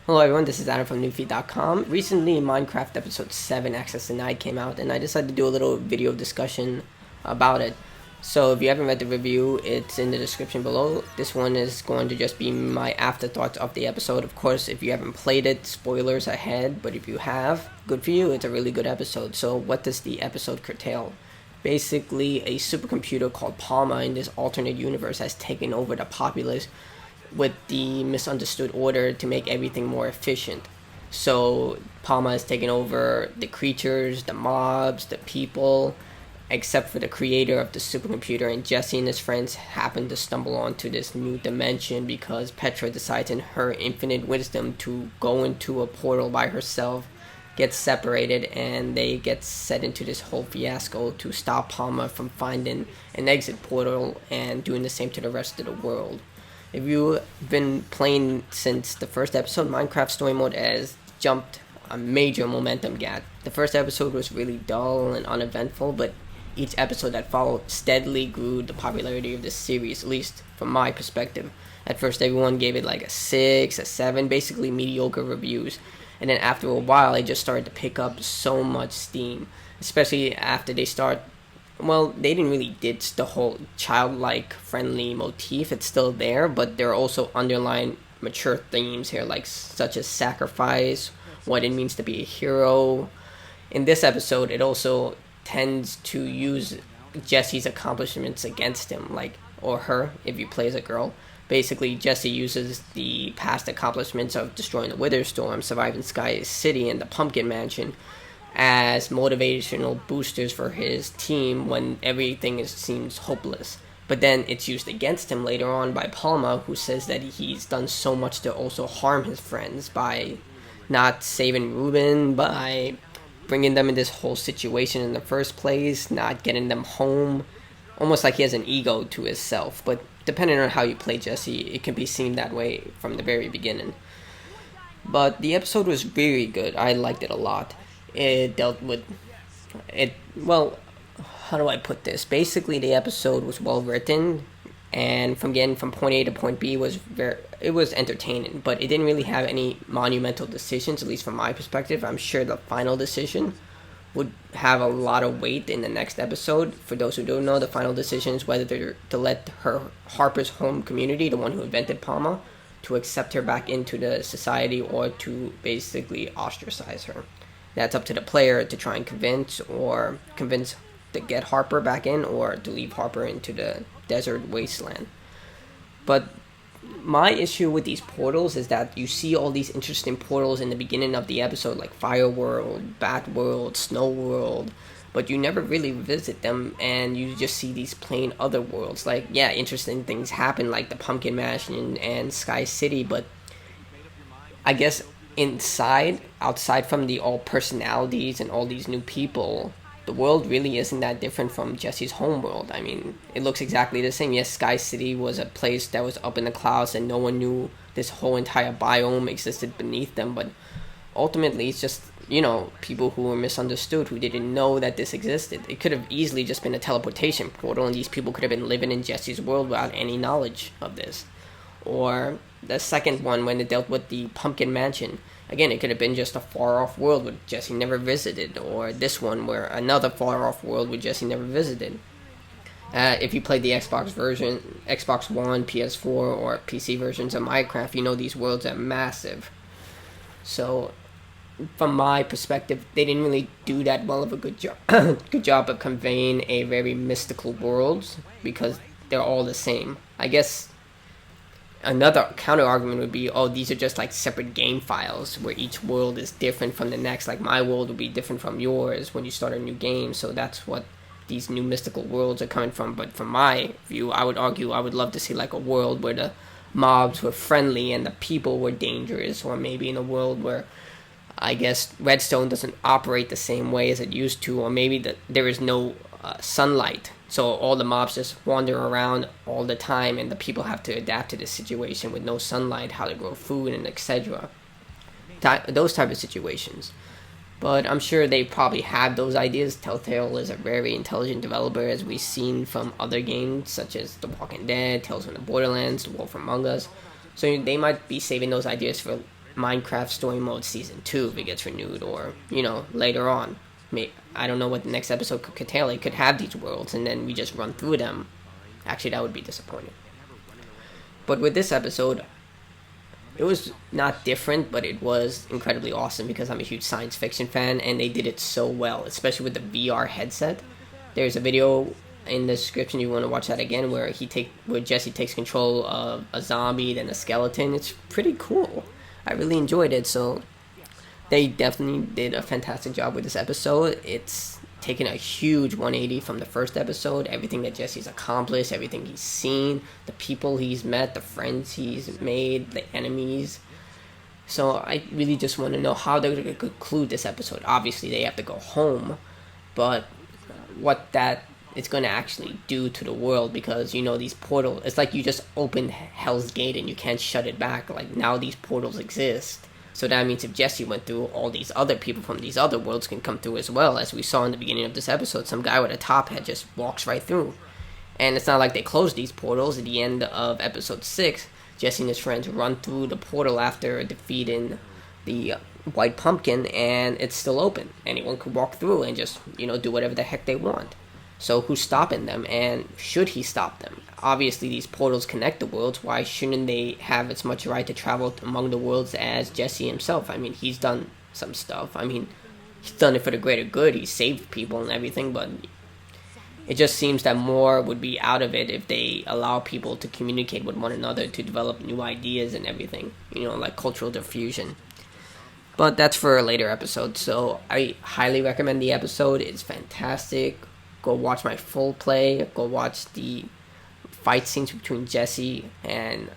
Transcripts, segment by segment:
Hello everyone, this is Adam from Newfeed.com. Recently, Minecraft Episode 7 Access Denied came out, and I decided to do a little video discussion about it. So if you haven't read the review, it's in the description below. This one is going to just be my afterthoughts of the episode. Of course, if you haven't played it, spoilers ahead, but if you have, good for you, it's a really good episode. So what does the episode curtail? Basically, a supercomputer called Palma in this alternate universe has taken over the populace with the misunderstood order to make everything more efficient. So Palma has taken over the creatures, the mobs, the people, except for the creator of the supercomputer, and Jesse and his friends happen to stumble onto this new dimension because Petra decides in her infinite wisdom to go into a portal by herself, get separated, and they get set into this whole fiasco to stop Palma from finding an exit portal and doing the same to the rest of the world. If you've been playing since the first episode, Minecraft Story Mode has jumped a major momentum gap. The first episode was really dull and uneventful, but each episode that followed steadily grew the popularity of this series, at least from my perspective. At first, everyone gave it like a 6, a 7, basically mediocre reviews. And then after a while, it just started to pick up so much steam, especially after they they didn't really ditch the whole childlike friendly motif. It's still there, but there are also underlying mature themes here, like such as sacrifice, what it means to be a hero. In this episode, it also tends to use Jesse's accomplishments against him, or her, if you play as a girl. Basically, Jesse uses the past accomplishments of destroying the Witherstorm, surviving Sky City, and the Pumpkin Mansion as motivational boosters for his team when everything seems hopeless. But then it's used against him later on by Palma, who says that he's done so much to also harm his friends by not saving Ruben, by bringing them in this whole situation in the first place, not getting them home. Almost like he has an ego to himself, but depending on how you play Jesse, it can be seen that way from the very beginning. But the episode was very good. I liked it a lot. It dealt with it well. How do I put this? Basically, the episode was well written, and from getting from point A to point B was entertaining, but it didn't really have any monumental decisions, at least from my perspective. I'm sure the final decision would have a lot of weight in the next episode. For those who don't know, the final decision is whether to let Harper's home community, the one who invented Palma, to accept her back into the society or to basically ostracize her. That's up to the player to try and convince to get Harper back in, or to leave Harper into the desert wasteland. But my issue with these portals is that you see all these interesting portals in the beginning of the episode, like Fire World, Bat World, Snow World, but you never really visit them, and you just see these plain other worlds. Like, yeah, interesting things happen, like the Pumpkin Mansion and Sky City, but I guess outside from the all personalities and all these new people, the world really isn't that different from Jesse's home world. I mean, it looks exactly the same. Yes, Sky City was a place that was up in the clouds and no one knew this whole entire biome existed beneath them, but ultimately it's just, people who were misunderstood, who didn't know that this existed. It could have easily just been a teleportation portal, and these people could have been living in Jesse's world without any knowledge of this. Or the second one, when it dealt with the Pumpkin Mansion, again, it could have been just a far-off world where Jesse never visited. Or this one, where another far-off world where Jesse never visited. If you played the Xbox One, PS4, or PC versions of Minecraft, these worlds are massive. So, from my perspective, they didn't really do that well of a good job of conveying a very mystical world, because they're all the same. I guess another counter argument would be, these are just like separate game files where each world is different from the next. Like, my world will be different from yours when you start a new game, so that's what these new mystical worlds are coming from. But from my view, I would argue I would love to see like a world where the mobs were friendly and the people were dangerous, or maybe in a world where, I guess, Redstone doesn't operate the same way as it used to, or maybe there is no sunlight, so all the mobs just wander around all the time and the people have to adapt to this situation with no sunlight, how to grow food, and etc. Those type of situations. But I'm sure they probably have those ideas. Telltale is a very intelligent developer, as we've seen from other games such as The Walking Dead, Tales from the Borderlands, The Wolf Among Us. So they might be saving those ideas for Minecraft Story Mode Season 2 if it gets renewed, or, later on. I don't know what the next episode could contain. It could have these worlds, and then we just run through them. Actually, that would be disappointing. But with this episode, it was not different, but it was incredibly awesome because I'm a huge science fiction fan, and they did it so well, especially with the VR headset. There's a video in the description, you want to watch that again, where Jesse takes control of a zombie, then a skeleton. It's pretty cool. I really enjoyed it, so they definitely did a fantastic job with this episode. It's taken a huge 180 from the first episode. Everything that Jesse's accomplished, everything he's seen, the people he's met, the friends he's made, the enemies. So I really just want to know how they're going to conclude this episode. Obviously, they have to go home, but what that it's going to actually do to the world, because these portals, it's like you just opened Hell's Gate and you can't shut it back. Like, now these portals exist, so that means if Jesse went through, all these other people from these other worlds can come through as well. As we saw in the beginning of this episode, some guy with a top hat just walks right through. And it's not like they closed these portals. At the end of episode 6, Jesse and his friends run through the portal after defeating the White Pumpkin, and it's still open. Anyone could walk through and just do whatever the heck they want. So who's stopping them, and should he stop them? Obviously, these portals connect the worlds. Why shouldn't they have as much right to travel among the worlds as Jesse himself? I mean, he's done some stuff. I mean, he's done it for the greater good. He saved people and everything, but it just seems that more would be out of it if they allow people to communicate with one another, to develop new ideas and everything, like cultural diffusion. But that's for a later episode, so I highly recommend the episode. It's fantastic. Go watch my full play. Go watch the fight scenes between Jesse and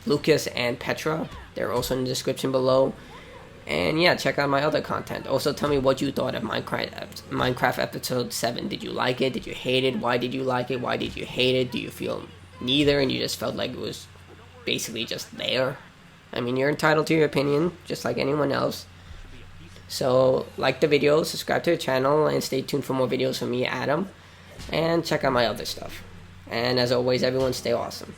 Lucas and Petra. They're also in the description below. And yeah, check out my other content. Also, tell me what you thought of Minecraft episode 7. Did you like it? Did you hate it? Why did you like it? Why did you hate it? Do you feel neither and you just felt like it was basically just there? I mean, you're entitled to your opinion, just like anyone else. So, like the video, subscribe to the channel, and stay tuned for more videos from me, Adam. And check out my other stuff. And as always, everyone, stay awesome.